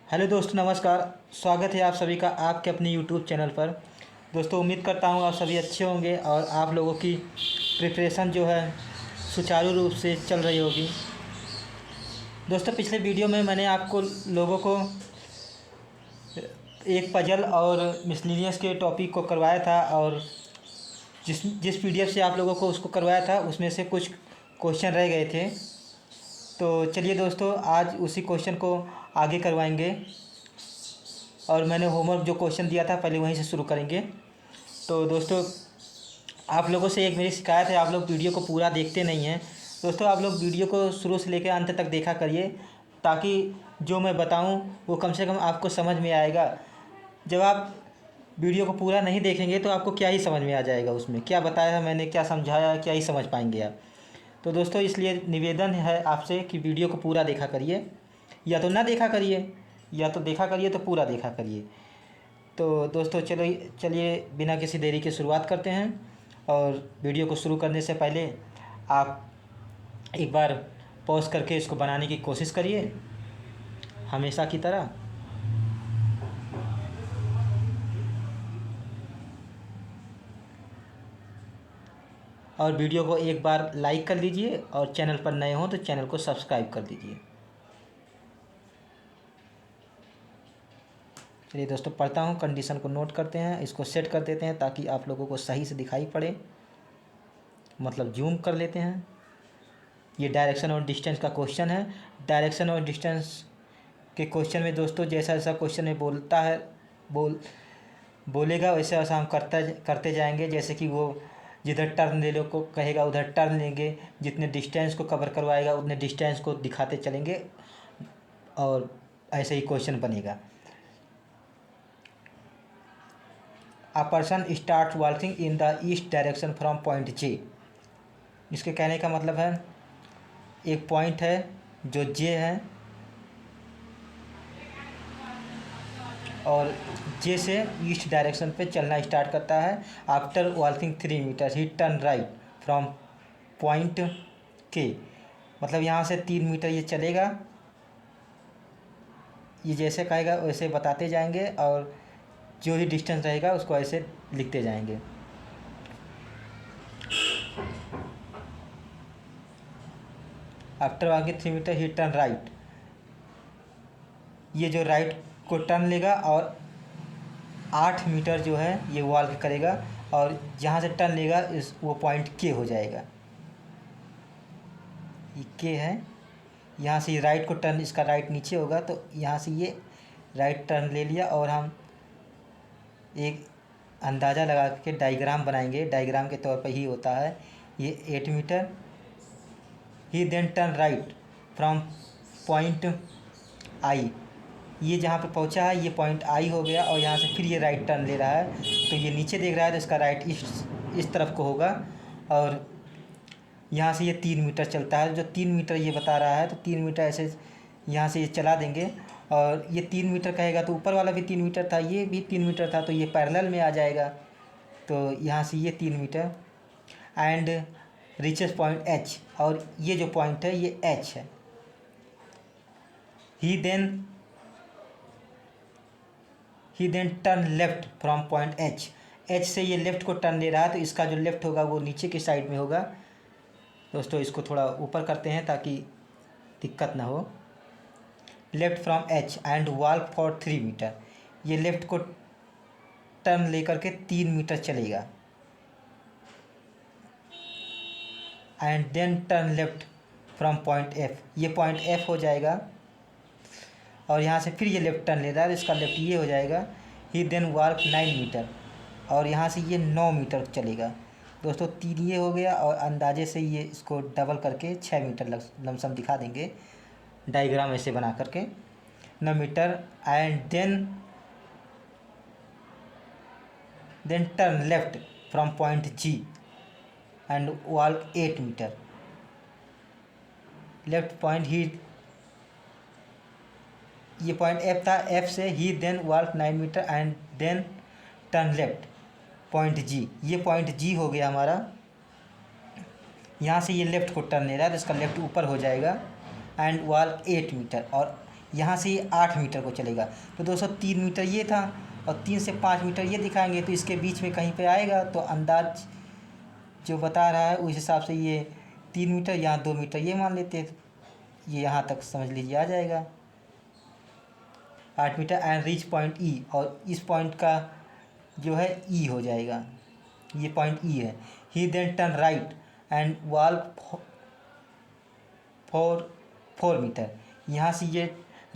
Hello दोस्तों, नमस्कार। स्वागत है आप सभी का आपके अपने यूट्यूब चैनल पर। दोस्तों, उम्मीद करता हूँ आप सभी अच्छे होंगे और आप लोगों की प्रिपरेशन जो है सुचारू रूप से चल रही होगी। दोस्तों, पिछले वीडियो में मैंने आपको लोगों को एक पजल और मिसलेनियस के टॉपिक को करवाया था और जिस जिस पीडीएफ से आप लोगों को उसको करवाया था उसमें से कुछ क्वेश्चन रह गए थे। तो चलिए दोस्तों, आज उसी क्वेश्चन को आगे करवाएंगे और मैंने होमवर्क जो क्वेश्चन दिया था पहले वहीं से शुरू करेंगे। तो दोस्तों, आप लोगों से एक मेरी शिकायत है, आप लोग वीडियो को पूरा देखते नहीं हैं। दोस्तों, आप लोग वीडियो को शुरू से लेकर अंत तक देखा करिए ताकि जो मैं बताऊं वो कम से कम आपको समझ में आएगा। जब आप वीडियो को पूरा नहीं देखेंगे तो आपको क्या ही समझ में आ जाएगा, उसमें क्या बताया है मैंने, क्या समझाया, क्या ही समझ पाएंगे आप। तो दोस्तों, इसलिए निवेदन है आपसे कि वीडियो को पूरा देखा करिए, या तो ना देखा करिए, या तो देखा करिए तो पूरा देखा करिए। तो दोस्तों, चलिए चलिए बिना किसी देरी के शुरुआत करते हैं। और वीडियो को शुरू करने से पहले आप एक बार पॉज करके इसको बनाने की कोशिश करिए हमेशा की तरह। और वीडियो को एक बार लाइक कर लीजिए और चैनल पर नए हों तो चैनल को सब्सक्राइब कर दीजिए। चलिए दोस्तों, पढ़ता हूँ। कंडीशन को नोट करते हैं, इसको सेट कर देते हैं ताकि आप लोगों को सही से दिखाई पड़े, मतलब जूम कर लेते हैं। ये डायरेक्शन और डिस्टेंस का क्वेश्चन है। डायरेक्शन और डिस्टेंस के क्वेश्चन में दोस्तों जैसा जैसा क्वेश्चन में बोलता है बोलेगा वैसे वैसा हम करते जाएंगे। जैसे कि वो जिधर टर्न ले लो को कहेगा उधर टर्न लेंगे, जितने डिस्टेंस को कवर करवाएगा उतने डिस्टेंस को दिखाते चलेंगे और ऐसे ही क्वेश्चन बनेगा। A person start walking in the east direction from point J. इसके कहने का मतलब है एक पॉइंट है जो जे है और जे से ईस्ट डायरेक्शन पे चलना स्टार्ट करता है। After walking 3 metre he turn right from point के। मतलब यहाँ से 3 मीटर ये चलेगा, ये जैसे कहेगा वैसे बताते जाएंगे और जो ही डिस्टेंस रहेगा उसको ऐसे लिखते जाएंगे। After walking 3 metre he turn right, ये जो राइट को टर्न लेगा और 8 मीटर जो है ये वॉक करेगा और जहाँ से टर्न लेगा इस वो पॉइंट के हो जाएगा। ये के है, यहाँ से ये राइट को टर्न, इसका राइट नीचे होगा तो यहाँ से ये राइट टर्न ले लिया और हम एक अंदाज़ा लगा के डायग्राम बनाएंगे। डायग्राम के तौर पर ही होता है ये 8 metre. He then turn right from point I, ये जहाँ पे पहुँचा है ये पॉइंट आई हो गया और यहाँ से फिर ये राइट टर्न ले रहा है तो ये नीचे देख रहा है तो इसका राइट इस तरफ को होगा और यहाँ से ये 3 मीटर चलता है। जो 3 मीटर ये बता रहा है तो 3 मीटर ऐसे यहाँ से ये चला देंगे और ये 3 मीटर कहेगा तो ऊपर वाला भी 3 मीटर था, ये भी 3 मीटर था तो ये पैरेलल में आ जाएगा। तो यहाँ से ये 3 meter and reaches point H, और ये जो पॉइंट है ये एच है। He then turn left from point H, H से ये लेफ़्ट को टर्न ले रहा है तो इसका जो लेफ़्ट होगा वो नीचे की साइड में होगा। दोस्तों, इसको थोड़ा ऊपर करते हैं ताकि दिक्कत ना हो। Left from H and walk for 3 metre, ये लेफ़्ट को टर्न लेकर के 3 मीटर चलेगा and then turn left from point F, ये पॉइंट एफ हो जाएगा और यहाँ से फिर ये लेफ्ट टर्न ले रहा है, इसका लेफ्ट ये हो जाएगा। ही देन वॉक 9 मीटर और यहाँ से ये 9 मीटर चलेगा। दोस्तों, 3 ये हो गया और अंदाजे से ये इसको डबल करके 6 मीटर लमसम दिखा देंगे डायग्राम ऐसे बना करके। 9 meter and then turn left from point G and walk 8 meter. Left point ही, ये पॉइंट एफ था, एफ से he then walk 9 meter and then turn left point G, ये पॉइंट जी हो गया हमारा। यहाँ से ये लेफ़्ट को टर्न ले रहा है तो इसका लेफ़्ट ऊपर हो जाएगा एंड वॉक 8 मीटर और यहाँ से ये 8 मीटर को चलेगा। तो दोस्तों 3 मीटर ये था और 3 से 5 मीटर ये दिखाएंगे, तो इसके बीच में कहीं पे आएगा। तो अंदाज जो बता रहा है उस हिसाब से ये 3 मीटर, यहाँ 2 मीटर ये मान लेते हैं। ये यहाँ तक समझ लीजिए आ जाएगा 8 metre. And reach point E, और इस पॉइंट का जो है ई हो जाएगा, ये पॉइंट ई है। He then turn right and walk for 4 meter. यहाँ से ये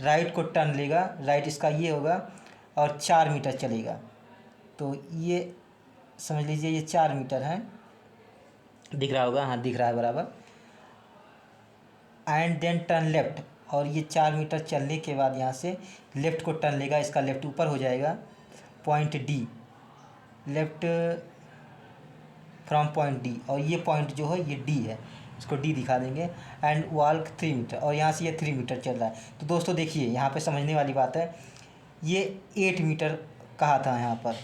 राइट को टर्न लेगा, राइट इसका ये होगा और 4 मीटर चलेगा। तो ये समझ लीजिए ये 4 मीटर है, दिख रहा होगा, हाँ दिख रहा है बराबर। एंड देन टर्न लेफ्ट, और ये 4 मीटर चलने के बाद यहाँ से लेफ़्ट को टर्न लेगा, इसका लेफ़्ट ऊपर हो जाएगा। Point D, left from point D, और ये पॉइंट जो है ये डी है, इसको डी दिखा देंगे। एंड वॉक 3 मीटर, और यहाँ से ये 3 मीटर चल रहा है। तो दोस्तों देखिए यहाँ पे समझने वाली बात है, ये 8 मीटर कहा था यहाँ पर,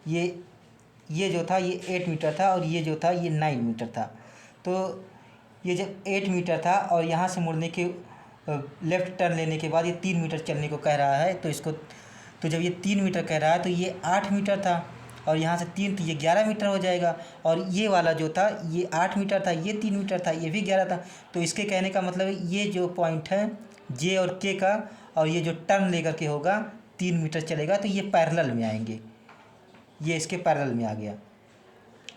ये जो था ये 8 मीटर था, और ये जो था ये 9 मीटर था। तो ये जब 8 मीटर था और यहाँ से मुड़ने के लेफ़्ट टर्न लेने के बाद ये 3 मीटर चलने को कह रहा है, तो इसको, तो जब ये 3 मीटर कह रहा है तो ये 8 मीटर था, और यहाँ से 3 तो ये 11 मीटर हो जाएगा। और ये वाला जो था ये 8 मीटर था, ये 3 मीटर था, ये भी 11 था। तो इसके कहने का मतलब है ये जो पॉइंट है जे और के का, और ये जो टर्न लेकर के होगा 3 मीटर चलेगा, तो ये पैरेलल में आएंगे, ये इसके पैरेलल में आ गया।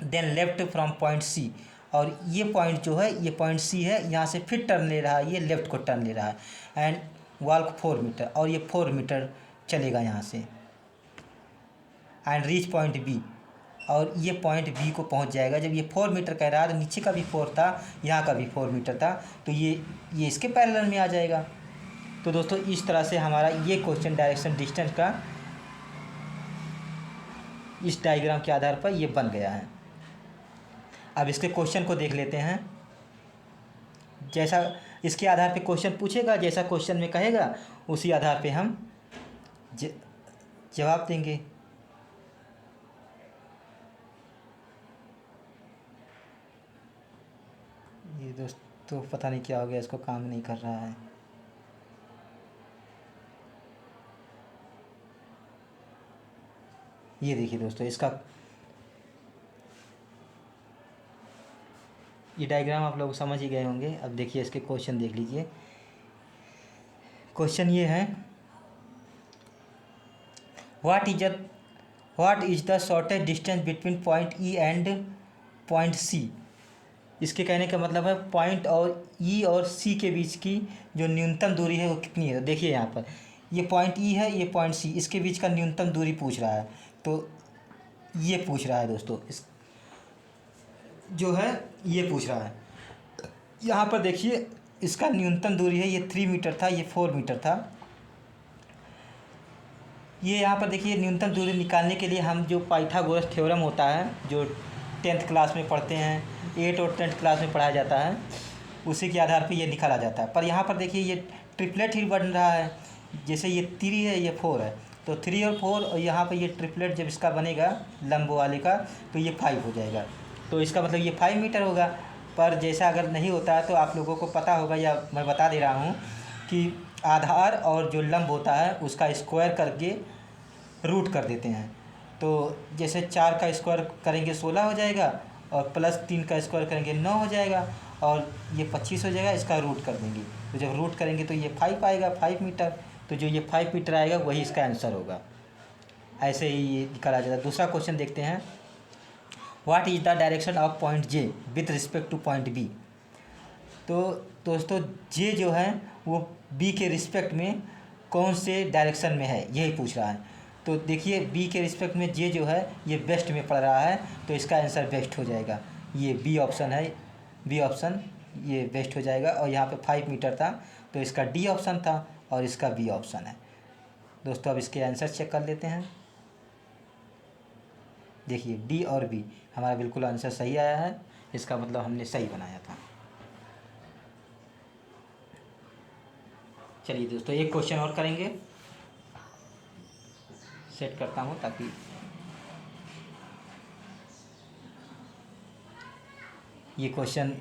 Then left from point C, और ये पॉइंट जो है ये पॉइंट सी है, यहाँ से फिर टर्न ले रहा है, ये लेफ़्ट को टर्न ले रहा है। एंड वॉक 4 मीटर, और ये 4 मीटर चलेगा यहाँ से। एंड रीच पॉइंट बी, और ये पॉइंट बी को पहुँच जाएगा। जब ये 4 मीटर कह रहा है तो नीचे का भी 4 था, यहाँ का भी 4 मीटर था, तो ये इसके पैरेलल में आ जाएगा। तो दोस्तों इस तरह से हमारा ये क्वेश्चन डायरेक्शन डिस्टेंस का इस डायग्राम के आधार पर ये बन गया है। अब इसके क्वेश्चन को देख लेते हैं। जैसा इसके आधार पे क्वेश्चन पूछेगा, जैसा क्वेश्चन में कहेगा उसी आधार पे हम जवाब देंगे। ये दोस्तों पता नहीं क्या हो गया, इसको काम नहीं कर रहा है। ये देखिए दोस्तों, इसका ये डायग्राम आप लोग समझ ही गए होंगे। अब देखिए इसके क्वेश्चन देख लीजिए। क्वेश्चन ये है, what is the shortest distance between point E and point C. इसके कहने का मतलब है पॉइंट और ई और सी के बीच की जो न्यूनतम दूरी है वो कितनी है। तो देखिए यहाँ पर ये पॉइंट ई है, ये पॉइंट सी, इसके बीच का न्यूनतम दूरी पूछ रहा है। तो ये पूछ रहा है दोस्तों, इस जो है ये पूछ रहा है। यहाँ पर देखिए इसका न्यूनतम दूरी है, ये 3 मीटर था, ये 4 मीटर था। ये यहाँ पर देखिए न्यूनतम दूरी निकालने के लिए हम जो पाइथागोरस थ्योरम होता है, जो 10th क्लास में पढ़ते हैं, 8 और 10th क्लास में पढ़ाया जाता है, उसी के आधार पे ये निकाला जाता है। पर यहाँ पर देखिए ये ट्रिपलेट ही बन रहा है। जैसे ये 3 है, ये 4 है, तो 3 और 4, और यहाँ पर ये ट्रिपलेट जब इसका बनेगा लंब वाले का, तो ये 5 हो जाएगा। तो इसका मतलब ये 5 मीटर होगा। पर जैसा अगर नहीं होता है तो आप लोगों को पता होगा, या मैं बता दे रहा हूँ कि आधार और जो लंब होता है उसका स्क्वायर करके रूट कर देते हैं। तो जैसे 4 का स्क्वायर करेंगे 16 हो जाएगा, और प्लस 3 का स्क्वायर करेंगे 9 हो जाएगा, और ये 25 हो जाएगा, इसका रूट कर देंगे। तो जब रूट करेंगे तो ये 5 आएगा, 5 मीटर। तो जो ये 5 मीटर आएगा वही इसका आंसर होगा। ऐसे ही ये निकाला जाता है। दूसरा क्वेश्चन देखते हैं, what is the direction of point J with respect to point B. तो दोस्तों जे जो है वो बी के रिस्पेक्ट में कौन से डायरेक्शन में है, यही पूछ रहा है। तो देखिए बी के रिस्पेक्ट में जे जो है ये वेस्ट में पड़ रहा है, तो इसका आंसर वेस्ट हो जाएगा। ये बी ऑप्शन है, बी ऑप्शन ये वेस्ट हो जाएगा। और यहाँ पे 5 मीटर था, तो इसका डी ऑप्शन था, और इसका बी ऑप्शन है। दोस्तों अब इसके आंसर चेक कर लेते हैं। देखिए डी और बी हमारा बिल्कुल आंसर सही आया है, इसका मतलब हमने सही बनाया था। चलिए दोस्तों एक क्वेश्चन और करेंगे, सेट करता हूँ ताकि ये क्वेश्चन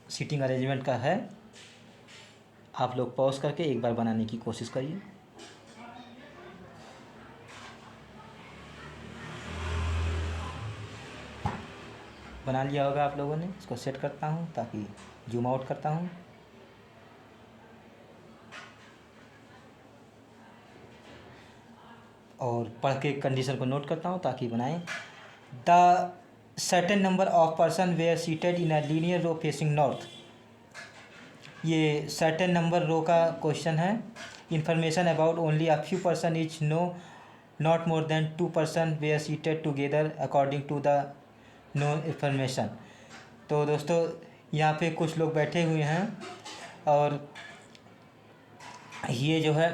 सीटिंग अरेंजमेंट का है। आप लोग पॉज करके एक बार बनाने की कोशिश करिए। बना लिया होगा आप लोगों ने। इसको सेट करता हूँ ताकि जूम आउट करता हूँ। और पढ़ के कंडीशन को नोट करता हूँ ताकि बनाएं। The certain number of person were seated in a linear row facing north. ये सर्टेन नंबर रो का क्वेश्चन है। Information about only a few person is no not more than 2 person were seated together according to the no information. तो दोस्तों यहाँ पे कुछ लोग बैठे हुए हैं और ये जो है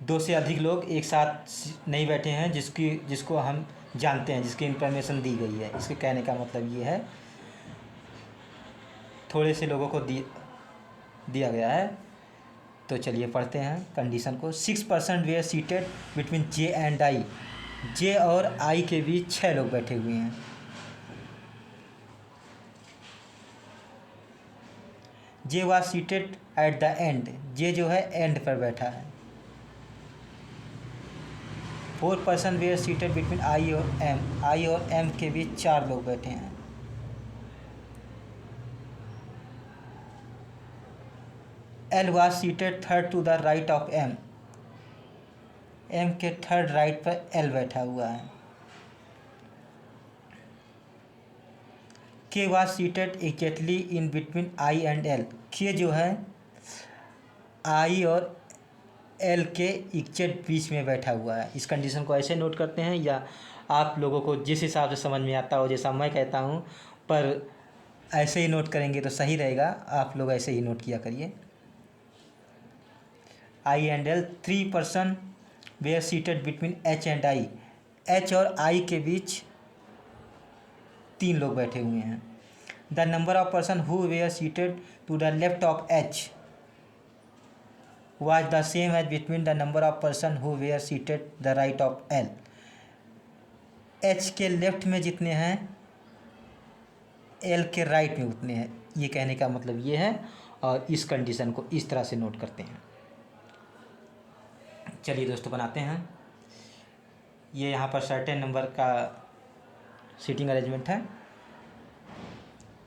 2 से अधिक लोग एक साथ नहीं बैठे हैं जिसको हम जानते हैं, जिसकी इंफॉर्मेशन दी गई है। इसके कहने का मतलब ये है थोड़े से लोगों को दिया गया है। तो चलिए पढ़ते हैं कंडीशन को। 6 person were seated between J and I. J और आई के बीच 6 लोग बैठे हुए हैं। J was seated at the end. J जो है एंड पर बैठा है। 4 person were seated between I और एम। आई और एम के बीच 4 लोग बैठे हैं। L was seated third to the right of M. M के थर्ड राइट पर एल बैठा हुआ है। K was seated exactly in between I and L. K जो है आई और एल के एग्जैक्ट बीच में बैठा हुआ है। इस कंडीशन को ऐसे नोट करते हैं, या आप लोगों को जिस हिसाब से समझ में आता हो, जैसा मैं कहता हूँ, पर ऐसे ही नोट करेंगे तो सही रहेगा। आप लोग ऐसे ही नोट किया करिए। I and L. 3 person were seated between H and I. H और आई के बीच 3 लोग बैठे हुए हैं। The number of person who were seated to the left of H was the same as between the number of person who were seated the right of L। H के left में जितने हैं L के right में उतने हैं। ये कहने का मतलब ये है। और इस कंडीशन को इस तरह से नोट करते हैं। चलिए दोस्तों बनाते हैं। ये यहाँ पर सर्टेन नंबर का सीटिंग अरेंजमेंट है।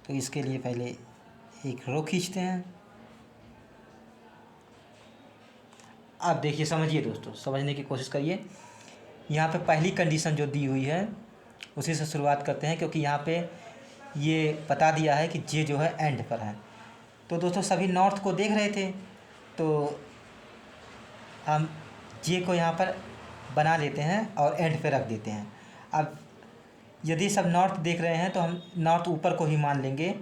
तो इसके लिए पहले एक रो खींचते हैं। आप देखिए, समझिए दोस्तों, समझने की कोशिश करिए। यहाँ पे पहली कंडीशन जो दी हुई है उसी से शुरुआत करते हैं, क्योंकि यहाँ पे ये बता दिया है कि जे जो है एंड पर है। तो दोस्तों सभी नॉर्थ को देख रहे थे, तो हम जे को यहाँ पर बना लेते हैं और एंड पे रख देते हैं। अब यदि सब नॉर्थ देख रहे हैं तो हम नॉर्थ ऊपर को ही मान लेंगे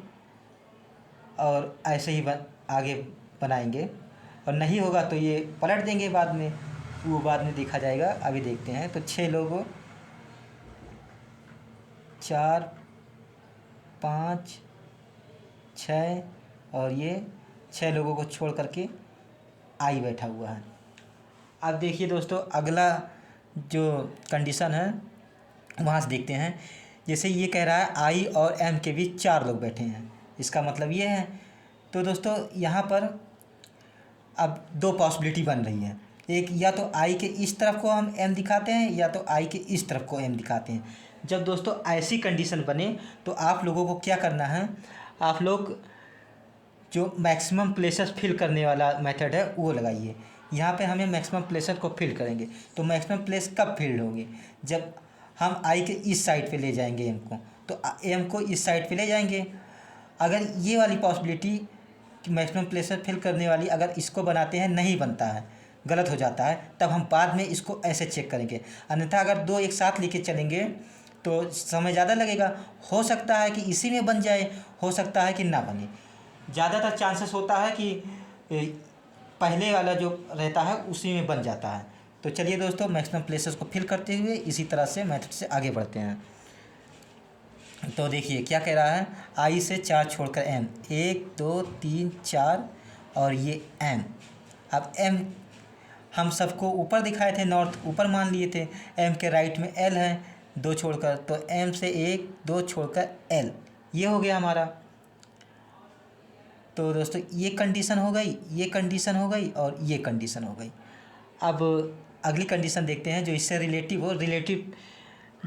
और ऐसे ही आगे बनाएंगे। और नहीं होगा तो ये पलट देंगे बाद में, वो बाद में देखा जाएगा। अभी देखते हैं। तो 6 लोगों 4 5 6 और ये 6 लोगों को छोड़ करके आई बैठा हुआ है। अब देखिए दोस्तों, अगला जो कंडीशन है वहाँ से देखते हैं। जैसे ये कह रहा है आई और एम के बीच 4 लोग बैठे हैं, इसका मतलब ये है। तो दोस्तों यहाँ पर अब 2 पॉसिबिलिटी बन रही है। एक, या तो आई के इस तरफ को हम एम दिखाते हैं, या तो आई के इस तरफ को एम दिखाते हैं। जब दोस्तों ऐसी कंडीशन बने तो आप लोगों को क्या करना है, आप लोग जो मैक्सिमम प्लेसेस फिल करने वाला मेथड है वो लगाइए। यहाँ पे हमें मैक्सिमम प्लेसेस को फिल करेंगे। तो मैक्सिमम प्लेस कब फिल होंगे, जब हम आई के इस साइड पे ले जाएंगे एम को, तो एम को इस साइड पे ले जाएंगे। अगर ये वाली पॉसिबिलिटी कि मैक्सिमम प्लेसेस फिल करने वाली अगर इसको बनाते हैं नहीं बनता है, गलत हो जाता है, तब हम बाद में इसको ऐसे चेक करेंगे। अन्यथा अगर 2 एक साथ लेके चलेंगे तो समय ज़्यादा लगेगा। हो सकता है कि इसी में बन जाए, हो सकता है कि ना बने। ज़्यादातर चांसेस होता है कि पहले वाला जो रहता है उसी में बन जाता है। तो चलिए दोस्तों, मैक्सिमम प्लेसेस को फिल करते हुए इसी तरह से मेथड से आगे बढ़ते हैं। तो देखिए क्या कह रहा है, आई से 4 छोड़कर एम, 1 2 3 4 और ये एम। अब एम हम सबको ऊपर दिखाए थे, नॉर्थ ऊपर मान लिए थे। एम के राइट में एल है 2 छोड़कर, तो एम से 1 2 छोड़कर एल, ये हो गया हमारा। तो दोस्तों ये कंडीशन हो गई, ये कंडीशन हो गई और ये कंडीशन हो गई। अब अगली कंडीशन देखते हैं जो इससे रिलेटिव हो। रिलेटिव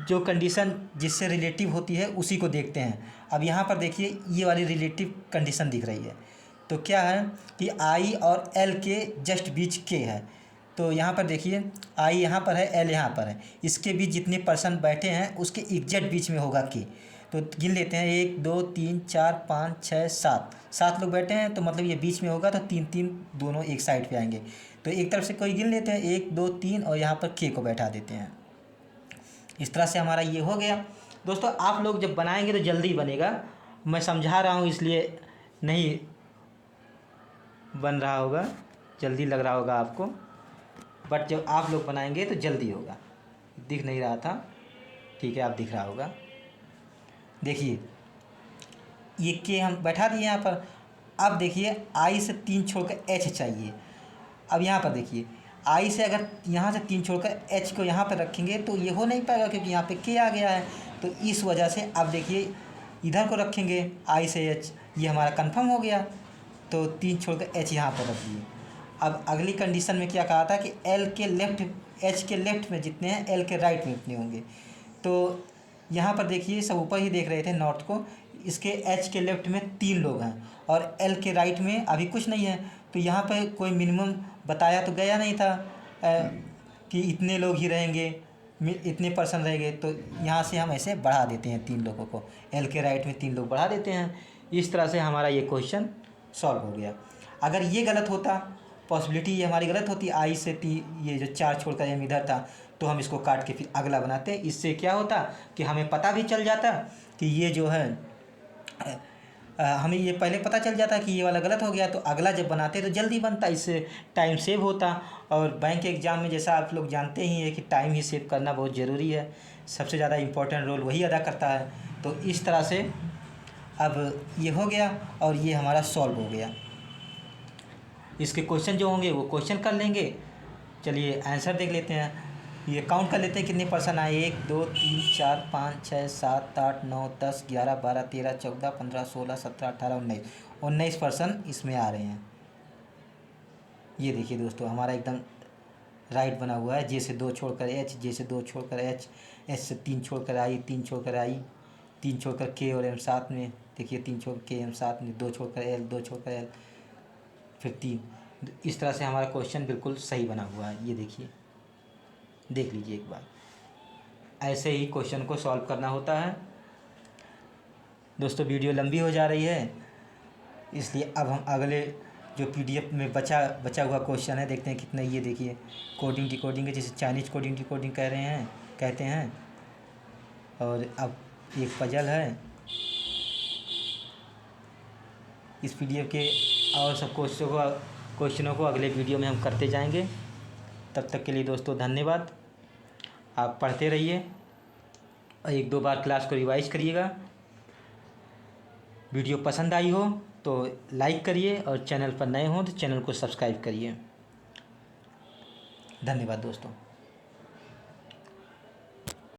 जो कंडीशन जिससे रिलेटिव होती है उसी को देखते हैं। अब यहाँ पर देखिए ये वाली रिलेटिव कंडीशन दिख रही है। तो क्या है कि आई और एल के जस्ट बीच के है। तो यहाँ पर देखिए आई यहाँ पर है, एल यहाँ पर है, इसके बीच जितने पर्सन बैठे हैं उसके एग्जैक्ट बीच में होगा के। तो गिन लेते हैं 1 2 3 4 5 6 7, 7 लोग बैठे हैं तो मतलब ये बीच में होगा, तो 3 3 दोनों एक साइड पे आएंगे। तो एक तरफ से कोई गिन लेते हैं 1 2 3 और यहाँ पर के को बैठा देते हैं। इस तरह से हमारा ये हो गया। दोस्तों आप लोग जब बनाएंगे तो जल्दी बनेगा, मैं समझा रहा हूँ इसलिए नहीं बन रहा होगा, जल्दी लग रहा होगा आपको, बट जब आप लोग बनाएंगे तो जल्दी होगा। दिख नहीं रहा था, ठीक है, आप दिख रहा होगा। देखिए ये के हम बैठा दिए यहाँ पर। अब देखिए आई से 3 छोड़कर एच चाहिए। अब यहाँ पर देखिए आई से अगर यहाँ से 3 छोड़कर एच को यहाँ पर रखेंगे तो ये हो नहीं पाएगा क्योंकि यहाँ पे के आ गया है। तो इस वजह से अब देखिए इधर को रखेंगे आई से एच, ये हमारा कंफर्म हो गया। तो 3 छोड़कर एच यहाँ पर रख दिए। अब अगली कंडीशन में क्या कहा था कि एल के लेफ्ट, एच के लेफ्ट में जितने हैं एल के राइट में उतने होंगे। तो यहाँ पर देखिए सब ऊपर ही देख रहे थे नॉर्थ को, इसके एच के लेफ्ट में 3 लोग हैं और एल के राइट में अभी कुछ नहीं है। तो यहाँ पर कोई मिनिमम बताया तो गया नहीं था कि इतने लोग ही रहेंगे, इतने पर्सन रहेंगे। तो यहाँ से हम ऐसे बढ़ा देते हैं 3 लोगों को, एल के राइट में 3 लोग बढ़ा देते हैं। इस तरह से हमारा ये क्वेश्चन सॉल्व हो गया। अगर ये गलत होता, पॉसिबिलिटी ये हमारी गलत होती, आई से ये जो 4 छोड़कर एम इधर था, तो हम इसको काट के फिर अगला बनाते। इससे क्या होता कि हमें पता भी चल जाता कि ये जो है हमें ये पहले पता चल जाता कि ये वाला गलत हो गया, तो अगला जब बनाते तो जल्दी बनता, इससे टाइम सेव होता। और बैंक एग्ज़ाम में जैसा आप लोग जानते ही हैं कि टाइम ही सेव करना बहुत ज़रूरी है, सबसे ज़्यादा इम्पोर्टेंट रोल वही अदा करता है। तो इस तरह से अब ये हो गया और ये हमारा सॉल्व हो गया। इसके क्वेश्चन जो होंगे वो क्वेश्चन कर लेंगे। चलिए आंसर देख लेते हैं, ये काउंट कर लेते हैं कितने पर्सन आए। 1 2 3 4 5 6 7 8 9 10 11 12 13 14 15 16 17 18 19, 19 पर्सन इसमें आ रहे हैं। ये देखिए दोस्तों हमारा एकदम राइट बना हुआ है। जे से 2 छोड़कर एच, जे से 2 छोड़कर एच, एच से 3 छोड़कर आई, 3 छोड़कर आई, 3 छोड़कर के और एम साथ में, देखिए 3 छोड़ के एम साथ में, 2 छोड़कर एल, 2 छोड़कर एल, फिर 3। इस तरह से हमारा क्वेश्चन बिल्कुल सही बना हुआ है। ये देखिए, देख लीजिए एक बार, ऐसे ही क्वेश्चन को सॉल्व करना होता है। दोस्तों वीडियो लंबी हो जा रही है, इसलिए अब हम अगले जो पीडीएफ में बचा हुआ क्वेश्चन है देखते हैं कितने। ये देखिए कोडिंग डिकोडिंग है, जिसे चाइनीज़ कोडिंग डिकोडिंग कह रहे हैं, कहते हैं। और अब एक पजल है। इस पीडीएफ के और सब क्वेश्चनों को अगले वीडियो में हम करते जाएंगे। तब तक के लिए दोस्तों धन्यवाद। आप पढ़ते रहिए और 1-2 बार क्लास को रिवाइज करिएगा। वीडियो पसंद आई हो तो लाइक करिए और चैनल पर नए हों तो चैनल को सब्सक्राइब करिए। धन्यवाद दोस्तों।